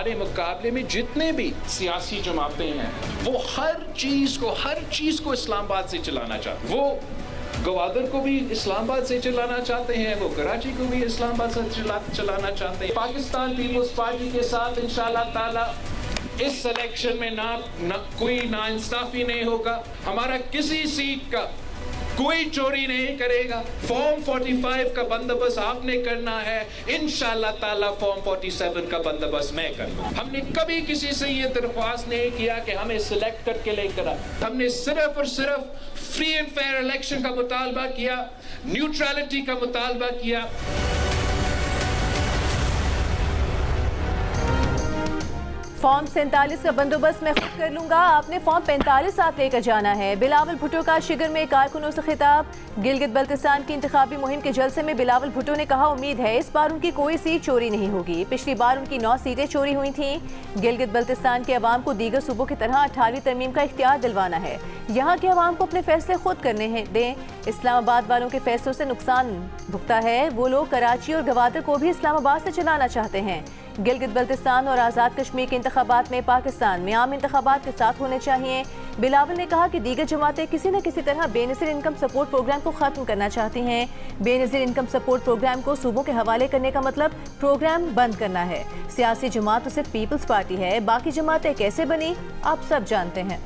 हमारे मुकाबले में जितने भी सियासी जमातें हैं वो हर चीज़ को इस्लामाबाद से चलाना चाहते हैं। वो गवादर को भी इस्लामाबाद से चलाना चाहते हैं, वो कराची को भी इस्लामाबाद से चलाना चाहते हैं। पाकिस्तान पीपल्स पार्टी के साथ इंशाअल्लाह ताला इस इलेक्शन में ना कोई नाइंसाफी नहीं होगा। हमारा किसी सीट का कोई चोरी नहीं करेगा। फॉर्म 45 का बंदोबस्त आपने करना है, इंशाअल्लाह ताला फॉर्म 47 का बंदोबस्त मैं करूंगा। हमने कभी किसी से ये दरख्वास्त नहीं किया कि हमें सिलेक्ट करके लेकर आ। हमने सिर्फ और सिर्फ फ्री एंड फेयर इलेक्शन का मुतालबा किया, न्यूट्रलिटी का मुतालबा किया। फॉर्म 47 का बंदोबस्त मैं खुद कर लूंगा, आपने फॉर्म 45 साथ लेकर जाना है। बिलावल भुट्टो का शिगर में कारकुनों से खिताब। गिलगित बल्तिस्तान की इंतखाबी मुहिम के जलसे में बिलावल भुट्टो ने कहा, उम्मीद है इस बार उनकी कोई सीट चोरी नहीं होगी। पिछली बार उनकी 9 सीटें चोरी हुई थीं। गिलगित बल्तिस्तान के अवाम को दीगर सूबों की तरह 18वीं तरमीम का इख्तियार दिलवाना है। यहाँ के अवाम को अपने फैसले खुद करने दें। इस्लामाबाद वालों के फैसलों से नुकसान भुगता है। वो लोग कराची और गवादर को भी इस्लामाबाद से चलाना चाहते हैं। गिलगित बल्तिस्तान और आज़ाद कश्मीर के इंतखाबात में पाकिस्तान में आम इंतखाबात के साथ होने चाहिए। बिलावल ने कहा कि दीगर जमातें किसी न किसी तरह बेनज़ीर इनकम सपोर्ट प्रोग्राम को ख़त्म करना चाहती हैं। बेनज़ीर इनकम सपोर्ट प्रोग्राम को सूबों के हवाले करने का मतलब प्रोग्राम बंद करना है। सियासी जमात तो सिर्फ पीपल्स पार्टी है, बाकी जमातें कैसे बनी आप सब जानते हैं।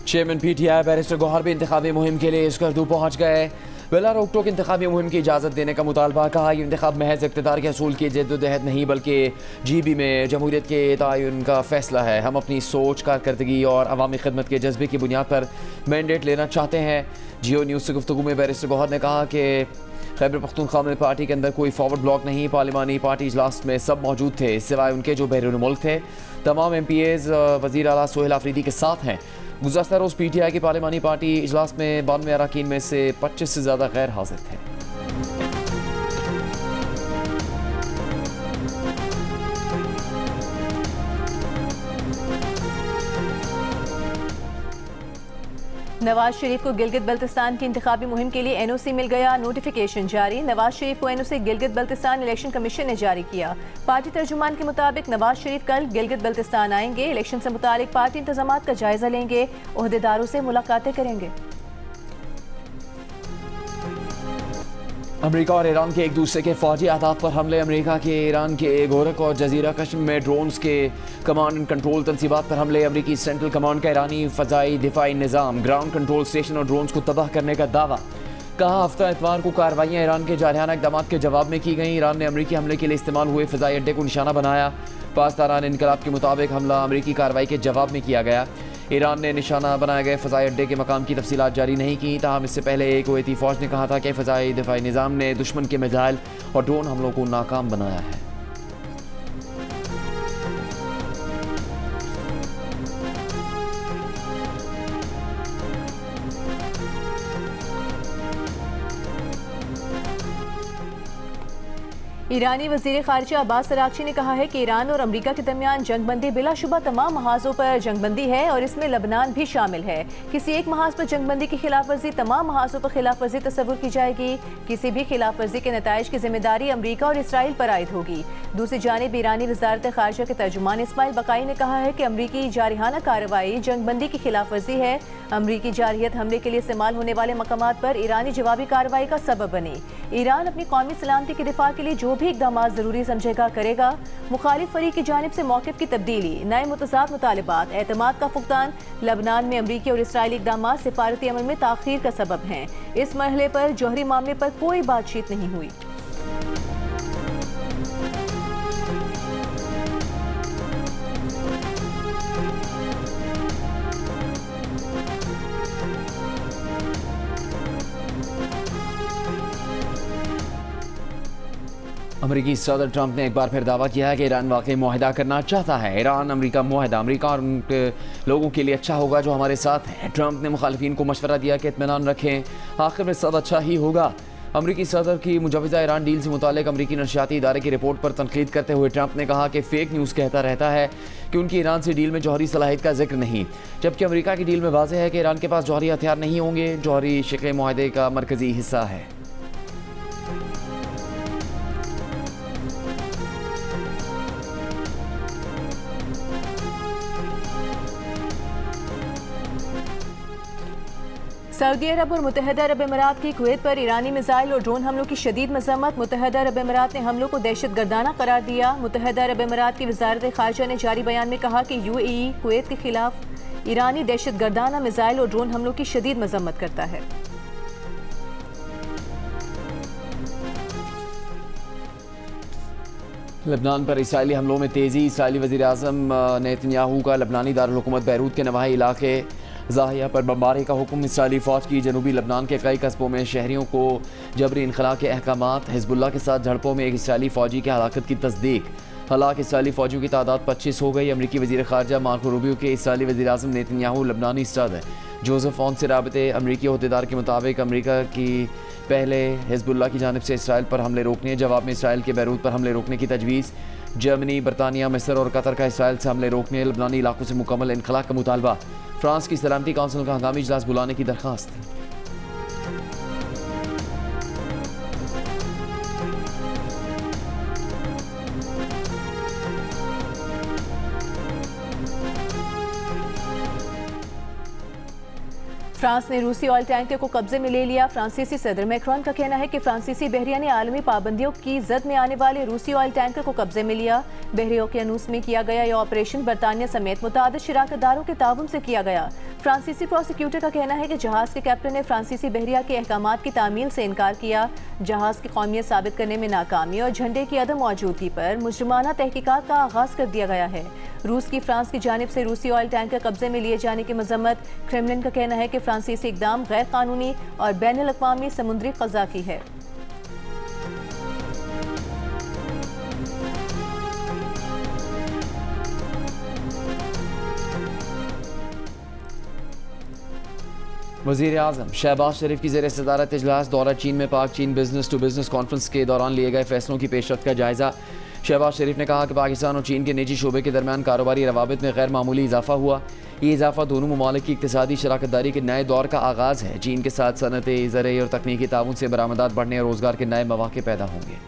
चेयरमैन पीटीआई बैरिस्टर गौहर भी इंतखाबी मुहिम के लिए स्कर्दू पहुँच गए। बिला रोक टोक इंतखाबी मुहिम की इजाज़त देने का मुतालबा। कहा यह इंतखाब महज इक़्तिदार के असूल की जद्दोजहद नहीं बल्कि GB में जमहूरियत के तयन का फ़ैसला है। हम अपनी सोच, कारकर्दगी और अवामी खिदमत के जज्बे की बुनियाद पर मैंडेट लेना चाहते हैं। जियो न्यूज़ से गुफ्तगू में बैरिस्टर गौहर ने कहा कि खैबर पख्तूनख्वा में पार्टी के अंदर कोई फॉरवर्ड ब्लॉक नहीं। पार्लिमानी पार्टी इजलास में सब मौजूद थे सिवाय उनके जो बैरून मुल्क थे। तमाम MPAs वज़ीर आला सोहेल आफरीदी के साथ हैं। गुज़श्ता रोज़ PTI की पार्लिमानी पार्टी इजलास में 92 अरकान में से 25 से ज़्यादा गैर हाज़िर थे। नवाज शरीफ को गिलगित बल्तिस्तान की इंतखाबी मुहिम के लिए NOC मिल गया। नोटिफिकेशन जारी। नवाज शरीफ को NOC Gilgit Baltistan election commission ने जारी किया। पार्टी तर्जुमान के मुताबिक नवाज शरीफ कल गिलगित बल्तिस्तान आएंगे। इलेक्शन से मुतालिक पार्टी इंतजामात का जायजा लेंगे, ओहदेदारों से मुलाकातें करेंगे। अमेरिका और ईरान के एक दूसरे के फौजी अहदाफ पर हमले। अमेरिका के ईरान के गोरख और जजीरा कश्मीर में ड्रोन्स के कमांड एंड कंट्रोल तनसीबात पर हमले। अमेरिकी सेंट्रल कमांड का ईरानी फ़ज़ाई दिफाई निज़ाम ग्राउंड कंट्रोल स्टेशन और ड्रोन्स को तबाह करने का दावा। कहा हफ्ता इतवार को कार्रवाइयाँ ईरान के जारहाना इक़दाम के जवाब में की गई। ईरान ने अमेरिकी हमले के लिए इस्तेमाल हुए फ़ज़ाई अड्डे को निशाना बनाया। पासदारान इनकलाब के मुताबिक हमला अमेरिकी कार्रवाई के जवाब में किया गया। ईरान ने निशाना बनाए गए फ़ज़ाई अड्डे के मकाम की तफसीलात जारी नहीं की। ताहम इससे पहले कुवैती फ़ौज ने कहा था कि फ़ज़ाई दिफाई निज़ाम ने दुश्मन के मिसाइल और ड्रोन हमलों को नाकाम बनाया है। ईरानी वज़ीर ख़ारिजा अब्बास अराग़ची ने कहा है कि ईरान और अमेरिका के दरमियान जंगबंदी बिलाशुबा तमाम महाज़ों पर जंगबंदी है और इसमें लबनान भी शामिल है। किसी एक महाज़ पर जंगबंदी की खिलाफ वर्जी तमाम महाज़ों पर खिलाफ वर्जी तस्वुर की जाएगी। किसी भी खिलाफ वर्जी के नताइज की जिम्मेदारी अमेरिका और इसराइल पर आयद होगी। दूसरी जानिब ईरानी वज़ारत ख़ारिजा के तर्जुमान इस्माइल बकाई ने कहा है कि अमरीकी जारहाना कार्रवाई जंगबंदी की खिलाफ वर्जी है। अमरीकी जारहियत हमले के लिए इस्तेमाल होने वाले मकामात पर ईरानी जवाबी कार्रवाई का सबब बनी। ईरान अपनी कौमी सलामती के दिफा के लिए जो भी इक़दाम ज़रूरी समझेगा करेगा। मुखालिफ फरीक की जानिब से मौक़िफ़ की तब्दीली, नए मुतज़ाद मुतालिबात, एतमाद का फुक़दान लबनान में अमरीकी और इसराइली इक़दाम सिफारती अमल में ताख़ीर का सबब हैं। इस मरहले पर जौहरी मामले पर कोई बातचीत नहीं हुई। अमेरिकी सदर ट्रंप ने एक बार फिर दावा किया है कि ईरान वाकई मुआहदा करना चाहता है। ईरान अमेरिका मुआहदा अमेरिका और उनके लोगों के लिए अच्छा होगा जो हमारे साथ हैं। ट्रंप ने मुखालिफिन को मशवरा दिया कि इत्मीनान रखें, आखिर में सब अच्छा ही होगा। अमरीकी सदर की मुजवजा ईरान डील से मुतालिक अमरीकी नशियाती इदारे की रिपोर्ट पर तनकीद करते हुए ट्रंप ने कहा कि फेक न्यूज़ कहता रहता है कि उनकी ईरान से डील में जौहरी सलाहियत का जिक्र नहीं, जबकि अमरीका की डील में वाज़ेह है कि ईरान के पास जौहरी हथियार नहीं होंगे। जौहरी शिक़े मुआहदे का मरकज़ी हिस्सा है। सऊदी अरब और मुत्तहिदा अरब अमीरात की कुवैत पर ईरानी मिसाइल और ड्रोन हमलों की शदीद मजम्मत। मुत्तहिदा अरब अमीरात ने हमलों को दहशतगर्दाना करार दिया। मुत्तहिदा अरब अमीरात की वजारत खारजा ने जारी बयान में कहा कि UAE कुवैत के खिलाफ ईरानी दहशतगर्दाना मिसाइल और ड्रोन हमलों की शदीद मजम्मत करता है। लबनान पर इसराइली हमलों में तेज़ी। इसराइली वज़ीर आज़म नेतन्याहू का लबनानी दारुल-हुकूमत बैरूत के नवाही इलाके ज़ाहिया पर बमबारी का हुक्म। इसराइली फ़ौज की जनूबी लबनान के कई कस्बों में शहरियों को जबरी इनखला के अहकामात। हिज़्बुल्लाह के साथ झड़पों में एक इसराइली फ़ौजी की हलाकत की तस्दीक। हलाक इसराइली फ़ौजियों की तादाद 25 हो गई। अमरीकी वज़ीर ख़ारजा मार्को रूबियो के इसराइली वज़ीर आज़म नेतन्याहू लबनानी सदर जोसेफ ऑन से राबते। अमरीकी अहदेदार के मुताबिक अमरीका की पहले हिज़्बुल्लाह की जानिब से इसराइल पर हमले रोकने, जवाब में इसराइल के बैरूत पर हमले रोकने की तजवीज़। जर्मनी, बरतानिया, मिस्र और कतर का इसराइल से हमले रोकने, लबनानी इलाकों से मुकम्मल इनखला का मुतालबा। फ्रांस की सलामती काउंसिल का हंगामी इजलास बुलाने की दरख्वास्त। फ्रांस ने रूसी ऑयल टैंकर को कब्जे में ले लिया। फ्रांसीसी सदर मैक्रोन का कहना है कि फ्रांसीसी बहरिया ने आलमी पाबंदियों की जद में आने वाले रूसी ऑयल टैंकर को कब्जे में लिया। बहरिया के अनूस में किया गया यह ऑपरेशन बरतानिया समेत मुतादिद शराकतदारों के ताउन से किया गया। फ्रांसीसी प्रोसिक्यूटर का कहना है कि जहाज के कैप्टन ने फ्रांसीसी बहरिया के अहकामात की तामील से इनकार किया। जहाज की कौमियत साबित करने में नाकामी और झंडे की अदम मौजूदगी पर मुजरिमाना तहकीकात का आगाज कर दिया गया है। रूस की फ्रांस की जानिब से रूसी ऑयल टैंकर कब्जे में लिए जाने की मजम्मत। क्रेमलिन का कहना है कि फ्रांसीसी इकदाम गैर कानूनी और बैनुल अक़वामी समुद्री क़ज़ा की है। वज़ीर आज़म शहबाज शरीफ की ज़ेर सदारत इजलास। दौरा चीन में पाक चीन बिजनेस टू बिजनेस कॉन्फ्रेंस के दौरान लिए गए फैसलों की पेशरफ्त का जायज़ा। शहबाज शरीफ ने कहा कि पाकिस्तान और चीन के निजी शोबे के दरमियान कारोबारी रवाबित में गैर मामूली इजाफा हुआ। ये इजाफा दोनों ममालिक की इक़्तिसादी शराकतदारी के नए दौर का आगाज़ है। चीन के साथ सनअतें, ज़राई और तकनीकी ताउन से बरामदात बढ़ने और रोज़गार के नए मौक़े पैदा होंगे।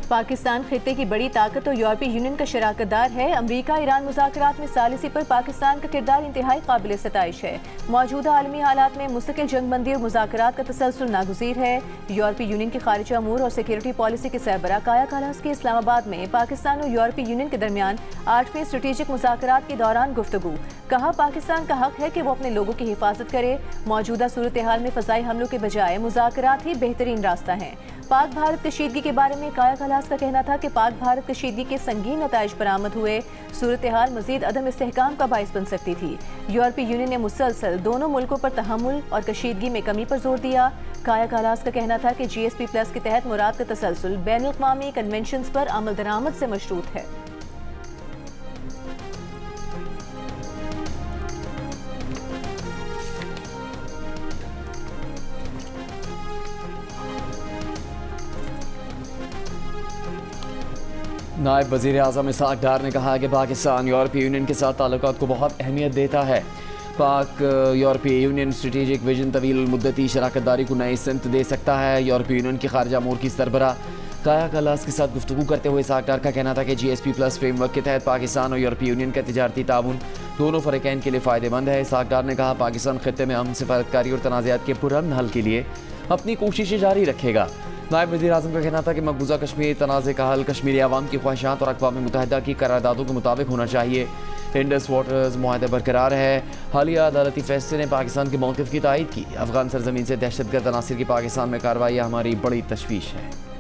पाकिस्तान खित्ते की बड़ी ताकत और यूरोपीय यूनियन का शराकतदार है। अमरीका ईरान मुज़ाकरात में सालिसी पर पाकिस्तान का किरदार इंतहाई काबिल सताइश है। मौजूदा आलमी हालात में मुस्तकिल जंगबंदी और मुज़ाकरात का तसलसल नागुज़ीर है। यूरोपीय यूनियन के खारिजा अमूर और सिक्योरिटी पॉलिसी के सरबराह काया कालास के इस्लामाबाद में पाकिस्तान और यूरोपीय यूनियन के दरमियान 8वें स्ट्रेटेजिक मुज़ाकरात के दौरान गुफ्तगू। कहा, पाकिस्तान का हक है कि वो अपने लोगों की हिफाजत करे। मौजूदा सूरत हाल में फ़ज़ाई हमलों के बजाय मुज़ाकरात ही बेहतरीन रास्ता है। पाक भारत कशीदगी के बारे में काया कालास का कहना था कि पाक भारत कशीदगी के संगीन नताइज बरामद हुए। सूरत हाल मजीद अदम इस्तेहकाम का बाइस बन सकती थी। यूरोपीय यूनियन ने मुसलसल दोनों मुल्कों पर तहम्मुल और कशीदगी में कमी पर जोर दिया। काया कालास का कहना था कि GSP+ के तहत मुराद का तसलसल बैनुल अक़वामी कन्वेंशंस पर अमल दरामद से मशरूत है। नायब वज़ीर आज़म इसहाक़ डार ने कहा कि पाकिस्तान यूरोपीय यूनियन के साथ ताल्लुकात को बहुत अहमियत देता है। पाक यूरोपीय यूनियन स्ट्रेटेजिक विजन तवील मुद्दती शराकतदारी को नई सिमत दे सकता है। यूरोपीय यूनियन की खारजा अमूर की सरबराह काया कालास के साथ गुफ्तगू करते हुए इसहाक़ डार का कहना था कि GSP+ फ्रेमवर्क के तहत पाकिस्तान और यूरोपीय यूनियन का तिजारती ताउन दोनों फ़रीक़ैन के लिए फ़ायदेमंद है। इसहाक़ डार ने कहा, पाकिस्तान खित्ते में अमन, सिफारतकारी और तनाज़ात के पुरअमन हल के लिए अपनी कोशिशें जारी रखेगा। नायब वज़ीर आज़म का कहना था कि मकबूजा कश्मीर तनाज़े का हल कश्मीरी अवाम की ख्वाहिशात और अक़वाम मुत्तहिदा की करारदादों के मुताबिक होना चाहिए। इंडस वाटर्स मुआहदा बरकरार है। हालिया अदालती फैसले ने पाकिस्तान के मौक़िफ़ की तायद की। अफ़गान सरज़मीन से दहशतगर्द अनासिर की पाकिस्तान में कार्रवाई हमारी बड़ी तशवीश है।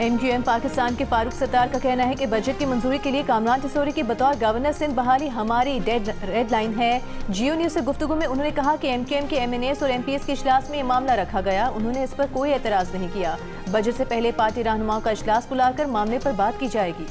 MQM पाकिस्तान के फारूक सत्तार का कहना है कि बजट की मंजूरी के लिए कामरान टिसौरी की बतौर गवर्नर सिंध बहाली हमारी रेड लाइन है। जियो न्यूज़ से गुफ्तगू में उन्होंने कहा कि MQM के MNAs और MPs के इजलास में ये मामला रखा गया। उन्होंने इस पर कोई एतराज़ नहीं किया। बजट से पहले पार्टी रहनुमाओं का इजलास बुलाकर मामले पर बात की जाएगी।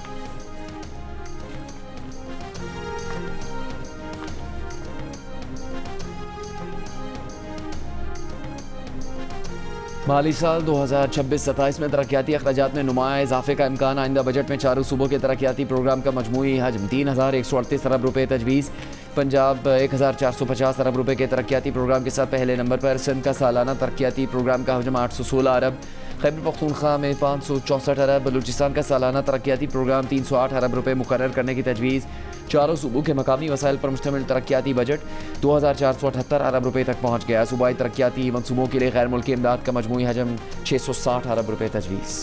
माली साल 2026-27 में तरक्याती अखराजात में नुमाया इजाफे का इम्कान। आइंदा बजट में चारों सूबों के तरक्याती प्रोग्राम का मजमूई हजम 3138 अरब रुपये तजवीज़। पंजाब 1450 अरब रुपये के तरक्याती प्रोग्राम के साथ पहले नंबर पर। सिंध का सालाना तरक्याती प्रोग्राम का हजम 816 अरब। खैबर पख्तूनख्वा में 564 अरब। बलूचिस्तान का सालाना तरक्याती प्रोग्राम 308 अरब रुपये मुकर्रर करने की तजवीज़। चारों सूबों के मकामी वसाइल पर मुश्तमिल तरक्याती बजट 2478 अरब रुपये तक पहुँच गया। सूबाई तरक्याती मनसूबों के लिए गैर मुल्की इमदाद का मजमूई हजम 660 अरब रुपये तजवीज़।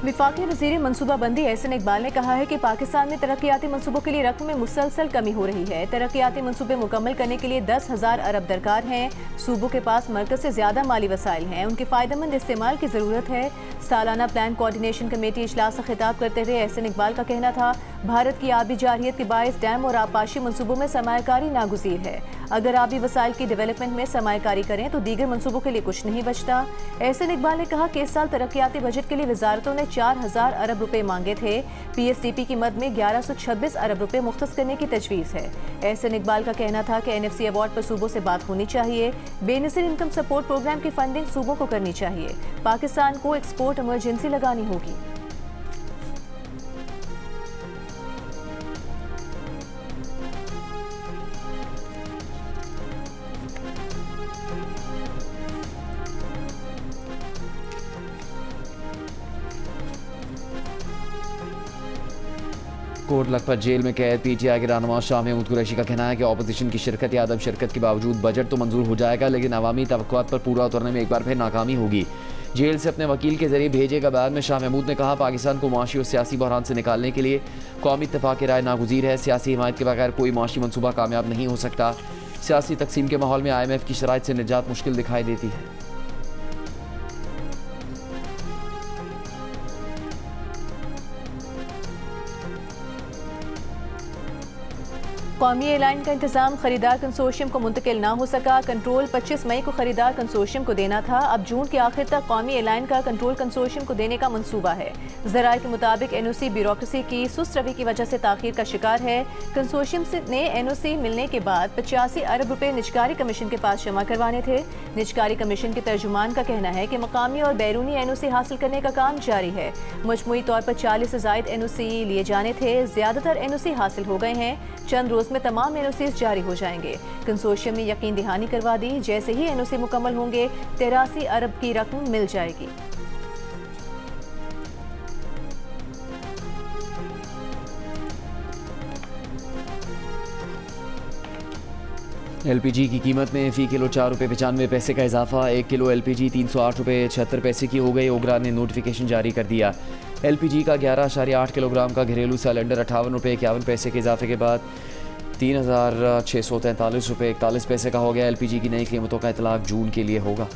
वफाकी वज़ीर मनसूबाबंदी एहसन इकबाल ने कहा है कि पाकिस्तान में तरक्याती मनसूबों के लिए रकम में मुसलसल कमी हो रही है। तरक्याती मनसूबे मुकम्मल करने के लिए 10,000 अरब दरकार हैं। सूबों के पास मरकज़ से ज़्यादा माली वसाइल हैं, उनके फ़ायदेमंद इस्तेमाल की ज़रूरत है। सालाना प्लान कोऑर्डिनेशन कमेटी इजलास से खिताब करते हुए एहसन इकबाल का कहना था, भारत की आबी जारियत के बायस डैम और आबपाशी मनसूबों में सरमायाकारी नागुज़ीर है। अगर आबी वसाइल की डेवलपमेंट में सरमायाकारी करें तो दीगर मनसूबों के लिए कुछ नहीं बचता। एहसन इकबाल ने कहा कि इस साल तरक्याती बजट के लिए वजारतों ने 4000 अरब रुपए मांगे थे। PSDP की मद में 1126 अरब रुपए मुख्तस करने की तजवीज़ है। एहसन इकबाल का कहना था कि NFC अवार्ड पर सूबों से बात होनी चाहिए। बेनज़ीर इनकम सपोर्ट प्रोग्राम की फंडिंग सूबों को करनी चाहिए। पाकिस्तान को एक्सपोर्ट इमरजेंसी लगानी होगी। कोट लखपत जेल में कैद PTI के रहनुमा शाह महमूद कुरैशी का कहना है कि अपोजिशन की शिरकत या अदम शिरकत के बावजूद बजट तो मंजूर हो जाएगा, लेकिन अवामी तवक्कुआत पर पूरा उतरने में एक बार फिर नाकामी होगी। जेल से अपने वकील के जरिए भेजे गए बयान में शाह महमूद ने कहा, पाकिस्तान को मुआशी और सियासी बहरान से निकालने के लिए कौमी इत्तेफाक की राय नागुज़ीर है। सियासी हिमायत के बगैर कोई मुआशी मनसूबा कामयाब नहीं हो सकता। सियासी तकसीम के माहौल में IMF की शराइत से निजात मुश्किल दिखाई देती है। कौमी एयरलाइन का इंतजाम खरीदार कंसोर्शियम को मुंतकिल ना हो सका। कंट्रोल 25 मई को खरीदार कंसोर्शियम को देना था। अब जून के आखिर तक कौमी एयरलाइन का कंट्रोल कंसोर्शियम को देने का मंसूबा है। ज़राए के मुताबिक NOC ब्यूरोक्रेसी की सुस्त रवि की वजह से ताखीर का शिकार है। कंसोर्शियम ने NOC मिलने के बाद 85 अरब रुपए निजकारी कमीशन के पास जमा करवाने थे। निजकारी कमीशन के तर्जुमान का कहना है कि मकामी और बैरूनी NOC हासिल करने का काम जारी है। मजमूई तौर पर 40 से ज़ायद NOC लिए जाने थे। ज़्यादातर NOC हासिल हो गए हैं। चंद रोज में तमाम NOCs जारी हो जाएंगे। कंसोर्शियम में यकीन दहानी करवा दी, जैसे ही NOC मुकम्मल होंगे 83 अरब की रकम मिल जाएगी। LPG की कीमत में फ़ी किलो 4 रुपये 95 पैसे का इजाफा। 1 किलो LPG 308 रुपये 76 पैसे की हो गई। ओगरा ने नोटिफिकेशन जारी कर दिया। LPG का 11.8 किलोग्राम का घरेलू सिलेंडर 58 रुपये 51 पैसे के इजाफे के बाद 3643 रुपये 41 पैसे का हो गया। LPG की नई कीमतों का इतलाक जून के लिए होगा।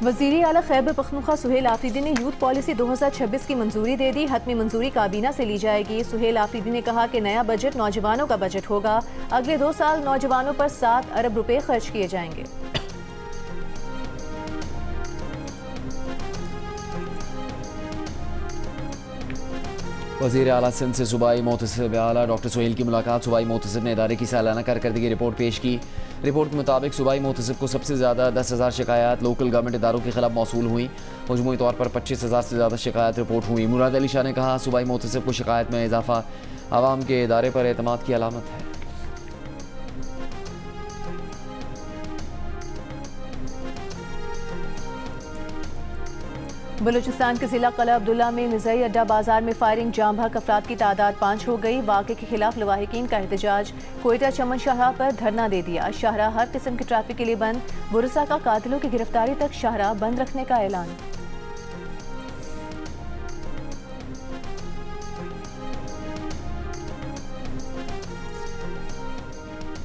वज़ीर आला खैबर पख्तूनख्वा सुहेल आफरीदी ने यूथ पॉलिसी 2026 की मंजूरी दे दी। हतमी मंजूरी काबीना से ली जाएगी। सुहेल आफरीदी ने कहा कि नया बजट नौजवानों का बजट होगा। अगले 2 साल नौजवानों पर 7 अरब रुपए खर्च किए जाएंगे। वज़ीर आला सिंध से सूबाई मोहतसिब आला डॉक्टर सोहेल की मुलाकात। सूबाई मोहतसिब ने इदारे की सालाना कारकर्दगी रिपोर्ट पेश की। रिपोर्ट के मुताबिक सूबाई मोहतसिब को सबसे ज़्यादा 10,000 शिकायत लोकल गवर्नमेंट इदारों के खिलाफ मौसूल हुई। मजमूई तौर पर 25,000 से ज़्यादा शिकायत रिपोर्ट हुई। मुराद अली शाह ने कहा, सूबाई मोहतसिब को शिकायत में इजाफा आवाम के इदारे पर एतमाद की अलामत है। बलूचिस्तान के जिला कला अब्दुल्ला में मिज़ई अड्डा बाजार में फायरिंग, जाम भाग अफराद की तादाद 5 हो गई। वाक़े के खिलाफ लवाहिकीन का एहतजाज। कोयटा चमन शाहराह पर धरना दे दिया। शाहराह हर किस्म के ट्रैफिक के लिए बंद। बुरसा का कातिलों की गिरफ्तारी तक शाहराह बंद रखने का ऐलान।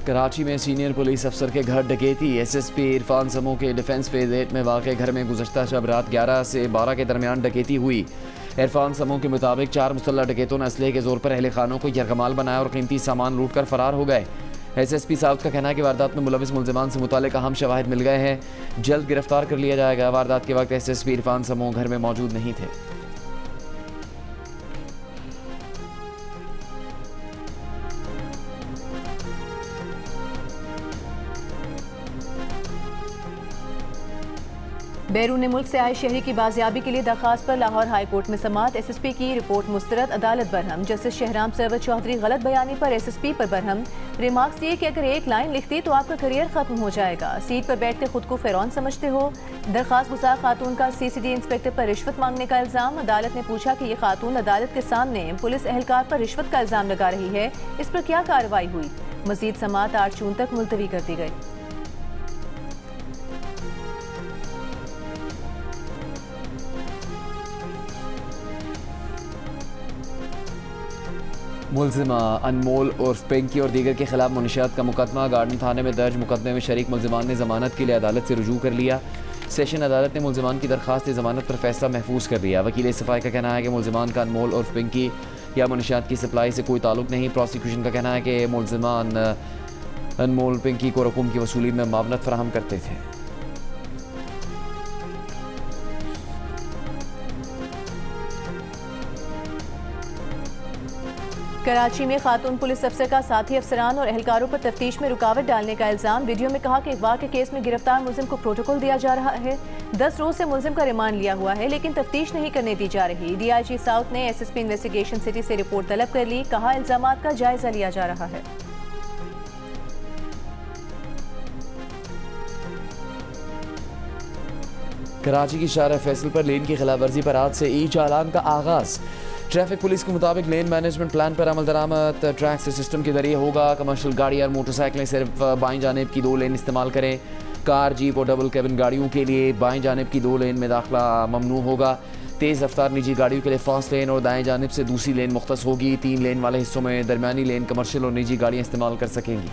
कराची में सीनियर पुलिस अफसर के घर डकैती। SSP इरफान समो के डिफेंस फेज 8 में वाक़े घर में गुज़श्ता शब रात 11 से 12 के दरमियान डकैती हुई। इरफान समो के मुताबिक 4 मुसल्लह डकैतों ने असलहे के जोर पर अहले खानों को यरगमाल बनाया और कीमती सामान लूट कर फरार हो गए। SSP साउथ का कहना है कि वारदात में मुलविस मुलजिमान से मुतालिक अहम शवाहिद मिल गए हैं, जल्द गिरफ्तार कर लिया जाएगा। वारदात के वक्त SSP इरफान समो घर में मौजूद नहीं थे। बैरून मुल्क से आए शहरी की बाजियाबी के लिए दरखास्त पर लाहौर हाई कोर्ट में समाअत। SSP की रिपोर्ट मुस्तरद, अदालत बरहम। जस्टिस शहराम सरवर चौधरी गलत बयानी पर SSP पर बरहम। रिमार्क्स ये कि अगर एक लाइन लिखती तो आपका करियर खत्म हो जाएगा। सीट पर बैठते खुद को फिरौन समझते हो। दरखास्त गुजार खातून का CCD इंस्पेक्टर पर रिश्वत मांगने का इल्जाम। अदालत ने पूछा कि ये खातून अदालत के सामने पुलिस एहलकार पर रिश्वत का इल्जाम लगा रही है, इस पर क्या कार्रवाई हुई। मजीद समाअत 8 जून तक मुलतवी कर दी गई। मुलजिमा अनमोल उर्फ पिंकी और दीगर के खिलाफ मुनशियात का मुकदमा। गार्डन थाने में दर्ज मुकदमे में शरीक मुलजिमान ने जमानत के लिए अदालत से रुजू कर लिया। सेशन अदालत ने मुलजिमान की दरखास्त जमानत पर फैसला महफूज कर लिया। वकील सफाई का कहना है कि मुलजिमान का अनमोल उर्फ पिंकी या मुनशियात की सप्लाई से कोई ताल्लुक नहीं। प्रोसिक्यूशन का कहना है कि मुलजिमान अनमोल पिंकी को रकूम की वसूली में मावनत फराहम करते थे। कराची में खातून पुलिस अफसर का साथी अफसरान और एहलकारों पर तफ्तीश में रुकावट डालने का इल्जाम। वीडियो में कहा कि अगवा के केस में गिरफ्तार मुलजिम को प्रोटोकॉल दिया जा रहा है। 10 रोज से मुलजिम का रिमांड लिया हुआ है, लेकिन तफ्तीश नहीं करने दी जा रही। DIG साउथ ने SSP इन्वेस्टिगेशन सिटी से रिपोर्ट तलब कर ली। कहा इल्जामात का जायजा लिया जा रहा है। कराची की शारा फैसल पर लेन की खिलाफ वर्जी पर आज से ई चालान का आगाज। ट्रैफिक पुलिस के मुताबिक लेन मैनेजमेंट प्लान पर अमल दरामद ट्रैक सिस्टम के जरिए होगा। कमर्शियल गाड़ी और मोटरसाइकिलें सिर्फ बाईं जानिब की 2 लेन इस्तेमाल करें। कार, जीप और डबल कैबिन गाड़ियों के लिए बाईं जानिब की 2 लेन में दाखिला ममनू होगा। तेज़ रफ्तार निजी गाड़ियों के लिए फास्ट लेन और दाएं जानिब से दूसरी लेन मुख्तस होगी। 3 लेन वाले हिस्सों में दरमियानी लेन कमर्शियल और निजी गाड़ियाँ इस्तेमाल कर सकेंगी।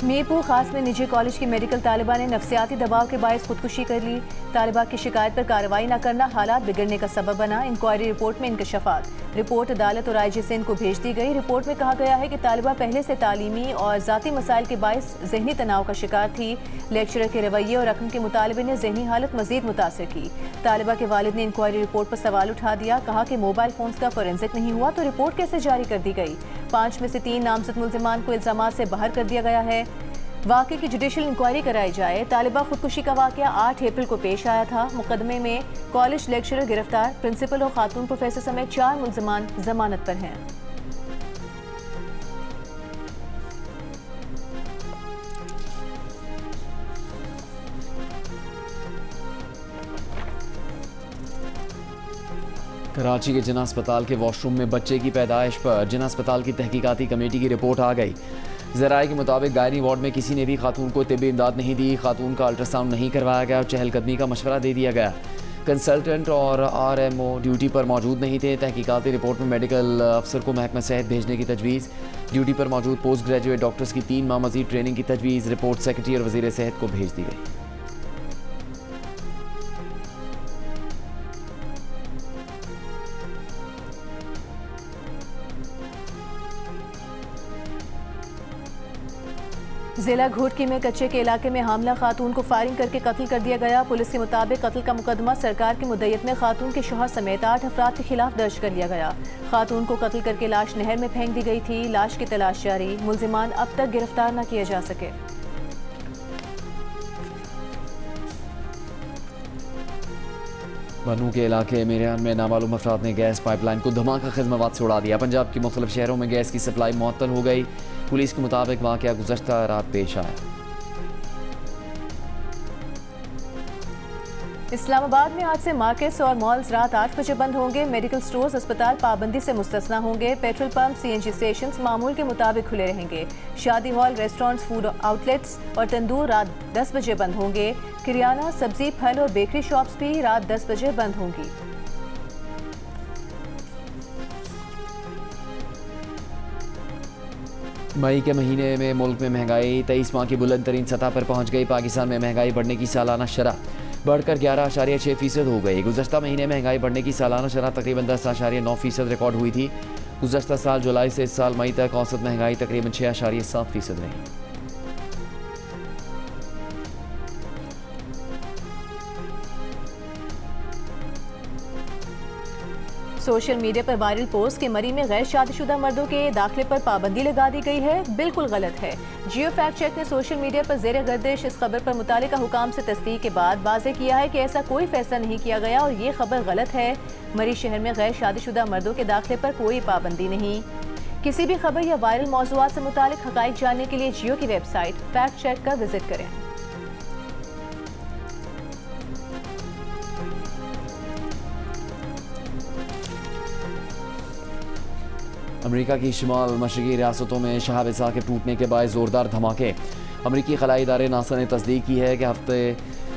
मीरपुर खास में निजी कॉलेज की मेडिकल तालिबा ने नफसियाती दबाव के बायस खुदकुशी कर ली। तालिबा की शिकायत पर कार्रवाई न करना हालात बिगड़ने का सबब बना। इंक्वायरी रिपोर्ट में इंकशाफात। रिपोर्ट अदालत और IG सिंध को भेज दी गई। रिपोर्ट में कहा गया है कि तालिबा पहले से तालीमी और ज़ाती मसाइल के बायस जहनी तनाव का शिकार थी। लेक्चरर के रवैये और रकम के मुतालबे ने जहनी हालत मजीद मुतासर की। तालिबा के वालिद ने इंक्वायरी रिपोर्ट पर सवाल उठा दिया। कहा कि मोबाइल फोन्स का फोरेंसिक नहीं हुआ तो रिपोर्ट कैसे जारी कर दी गई। 5 में से 3 नामजद मुलजिमान को इल्जामात से बाहर कर दिया गया है। वाक़े की जुडिशल इंक्वायरी कराई जाए। तालिबा खुदकुशी का वाक़या 8 अप्रैल को पेश आया था। मुकदमे में कॉलेज लेक्चरर गिरफ्तार, प्रिंसिपल और खातून प्रोफेसर समेत 4 मुलजिमान जमानत पर हैं। कराची के जिना अस्पताल के वॉशरूम में बच्चे की पैदाइश पर जिना अस्पताल की तहकीकाती कमेटी की रिपोर्ट आ गई। ज़राए के मुताबिक गायनी वार्ड में किसी ने भी खातून को तिब्बी इमदाद नहीं दी। खातून का अल्ट्रासाउंड नहीं करवाया गया और चहलकदमी का मशवरा दे दिया गया। कंसल्टेंट और RMO ड्यूटी पर मौजूद नहीं थे। तहकीकाती रिपोर्ट में मेडिकल अफसर को महकमा सेहत भेजने की तजवीज़। ड्यूटी पर मौजूद पोस्ट ग्रेजुएट डॉक्टर्स की 3 माह मजीद ट्रेनिंग की तजवीज़। रिपोर्ट सेक्रेटरी और वज़ीर सेहत को भेज दी गई। जिला घोटकी में कच्चे के इलाके में हामला खातून को फायरिंग करके कत्ल कर दिया गया। पुलिस के मुताबिक कत्ल का मुकदमा सरकार की मुद्दत में खातून के शौहर समेत 8 अफराद के खिलाफ दर्ज कर लिया गया। खातून को कत्ल करके लाश नहर में फेंक दी गई थी। लाश की तलाश जारी। मुलजिमान अब तक गिरफ्तार न किए जा सके। बनू के इलाके मेरियान में नामालूम अफराद ने गैस पाइपलाइन को धमाका खिज़मत से उड़ा दिया। पंजाब की मुख्तलिफ शहरों में गैस की सप्लाई मुअत्तल हो गई। पुलिस के मुताबिक वाक़या गुज़श्ता रात पेश आया। इस्लामाबाद में आज से मार्केट्स और मॉल्स रात 8 बजे बंद होंगे। मेडिकल स्टोर्स, अस्पताल पाबंदी से मुस्तस्ना होंगे। पेट्रोल पंप, CNG स्टेशन मामूल के मुताबिक खुले रहेंगे। शादी हॉल, रेस्टोरेंट्स, फूड आउटलेट्स और तंदूर रात 10 बजे बंद होंगे। किराना, सब्जी, फल और बेकरी शॉप्स भी रात 10 बजे बंद होंगी। मई के महीने में मुल्क में महंगाई 23 माह की बुलंद तरीन सतह पर पहुंच गई। पाकिस्तान में महंगाई बढ़ने की सालाना शरह बढ़कर 11.6% हो गई। गुज़श्ता महीने महंगाई बढ़ने की सालाना शरह तकरीबन 10.9% रिकॉर्ड हुई थी। गुज़श्ता साल जुलाई से इस साल मई तक औसत महंगाई तकरीबन 6.7% रही। सोशल मीडिया पर वायरल पोस्ट के मरी में गैर शादीशुदा मर्दों के दाखिले पर पाबंदी लगा दी गई है, बिल्कुल गलत है। जियो फैक्ट चेक ने सोशल मीडिया पर ज़ेर गर्दिश इस खबर पर मुतालिका हुकाम से तस्दीक के बाद वाज़ेह किया है कि ऐसा कोई फैसला नहीं किया गया और ये खबर गलत है। मरी शहर में गैर शादीशुदा मर्दों के दाखिले पर कोई पाबंदी नहीं। किसी भी खबर या वायरल मौज़ूआत से मुतालिक हक़ाइक़ जानने के लिए जियो की वेबसाइट फैक्ट चेक का विजिट करें। अमेरिका की शिमाल मशरक़ी रियासतों में शहाब साकिब टूटने के बाद ज़ोरदार धमाके। अमेरिकी खलाई इदारे नासा ने तस्दीक की है कि हफ्ते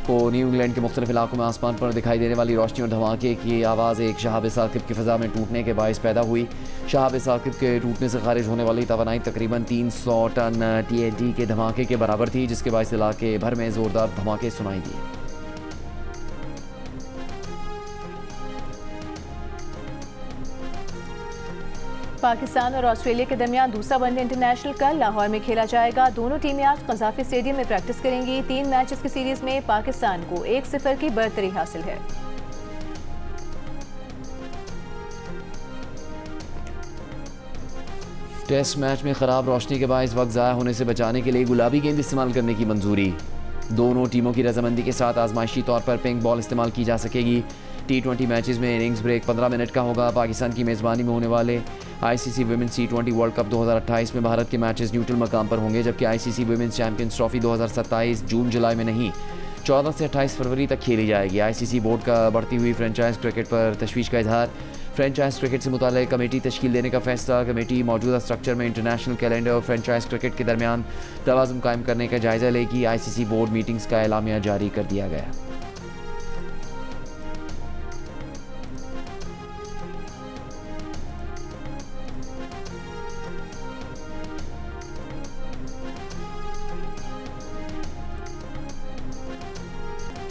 को न्यू इंग्लैंड के मुख्तलिफ इलाकों में आसमान पर दिखाई देने वाली रोशनी और धमाके की आवाज़ एक शहाब साकिब की फ़ज़ा में टूटने के बायस पैदा हुई। शहाब साकिब के टूटने से खारिज होने वाली तवानाई तकरीबन 300 टन TNT के धमाके के बराबर थी, जिसके बायस इलाके भर में ज़ोरदार धमाके सुनाई दिए। पाकिस्तान और ऑस्ट्रेलिया के दरमियान दूसरा वनडे इंटरनेशनल कल लाहौर में खेला जाएगा। दोनों टीमें आज कज़ाफ़ी स्टेडियम में प्रैक्टिस करेंगी। 3 मैचेस की सीरीज में पाकिस्तान को 1-0 की बढ़तरी हासिल है। टेस्ट मैच में ख़राब रोशनी के बायस वक्त ज़ाया होने से बचाने के लिए गुलाबी गेंद इस्तेमाल करने की मंजूरी। दोनों टीमों की रजामंदी के साथ आजमाइशी तौर पर पिंक बॉल इस्तेमाल की जा सकेगी। T20 मैचेस में इनिंग्स ब्रेक 15 मिनट का होगा। पाकिस्तान की मेज़बानी में होने वाले ICC women's T20 world cup 2028 में भारत के मैचेस न्यूट्रल मकाम पर होंगे, जबकि ICC वुमेन्स चैंपियंस ट्रॉफी 2027 जून जुलाई में नहीं 14 से 28 फरवरी तक खेली जाएगी। ICC बोर्ड का बढ़ती हुई फ्रेंचाइज क्रिकेट पर तशवीश का इजहार। फ्रेंचाइज क्रिकेट से मुताल्लिक़ कमेटी तश्कील देने का फैसला। कमेटी मौजूदा स्ट्रक्चर में इंटरनेशनल कैलेंडर और फ्रेंचाइज क्रिकेट के दरमियान तवाज़ुन कायम करने का जायज़ा लेगी। ICC बोर्ड मीटिंग्स का एलामिया जारी कर दिया गया।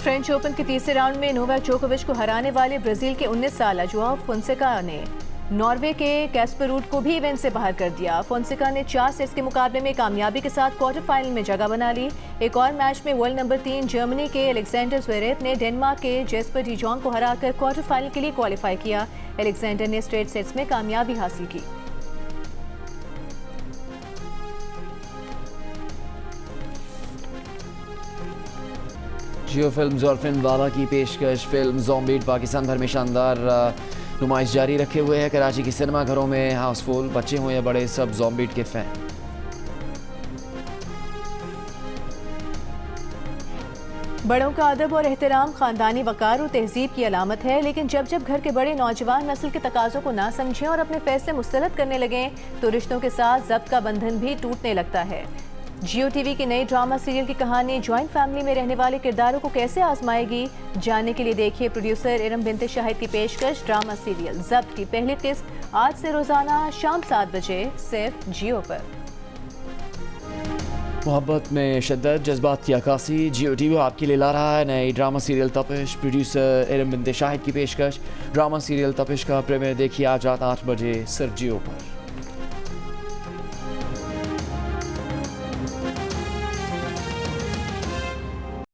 फ्रेंच ओपन के तीसरे राउंड में नोवाक जोकोविच को हराने वाले ब्राजील के 19 साल जुआओ फोंसेका ने नॉर्वे के कैस्पर रूड को भी इवेंट से बाहर कर दिया। फोंसेका ने 4 सेट्स के मुकाबले में कामयाबी के साथ क्वार्टर फाइनल में जगह बना ली। एक और मैच में वर्ल्ड नंबर 3 जर्मनी के अलेक्जेंडर ज़्वेरेव ने डेनमार्क के जेस्पर डी जॉन्ग को हराकर क्वार्टर फाइनल के लिए क्वालिफाई किया। अलेक्जेंडर ने स्ट्रेट सेट्स में कामयाबी हासिल की। जियो फिल्म्स और फिल्म वाला की पेशकश फिल्म ज़ॉम्बीड पाकिस्तान भर में शानदार नुमाइश जारी रखे हुए है। कराची के सिनेमा घरों में हाउसफुल, बच्चे हों या बड़े, सब ज़ॉम्बीड के फैन। बड़ों का अदब और एहतराम ख़ानदानी वक़ार और तहजीब की अलामत है, लेकिन जब जब घर के बड़े नौजवान नस्ल के तकाज़ों को ना समझें और अपने फैसले मुस्तरद करने लगें तो रिश्तों के साथ ज़ब्त का बंधन भी टूटने लगता है। जियो टीवी की नई ड्रामा सीरियल की कहानी जॉइंट फैमिली में रहने वाले किरदारों को कैसे आजमाएगी, जानने के लिए देखिए प्रोड्यूसर इरम बिनते शाहिद की पेशकश ड्रामा सीरियल ज़ब्त की पहली किस्त आज से रोजाना शाम 7 बजे सिर्फ जियो पर। मोहब्बत में शिद्दत, जज्बात की अक्कासी, जियो टीवी आपके लिए ला रहा है नई ड्रामा सीरियल तपिश। प्रोड्यूसर इरम बिनते शाहिद की पेशकश ड्रामा सीरियल तपिश का प्रीमियर देखिए आज रात 8 बजे सिर्फ जियो पर।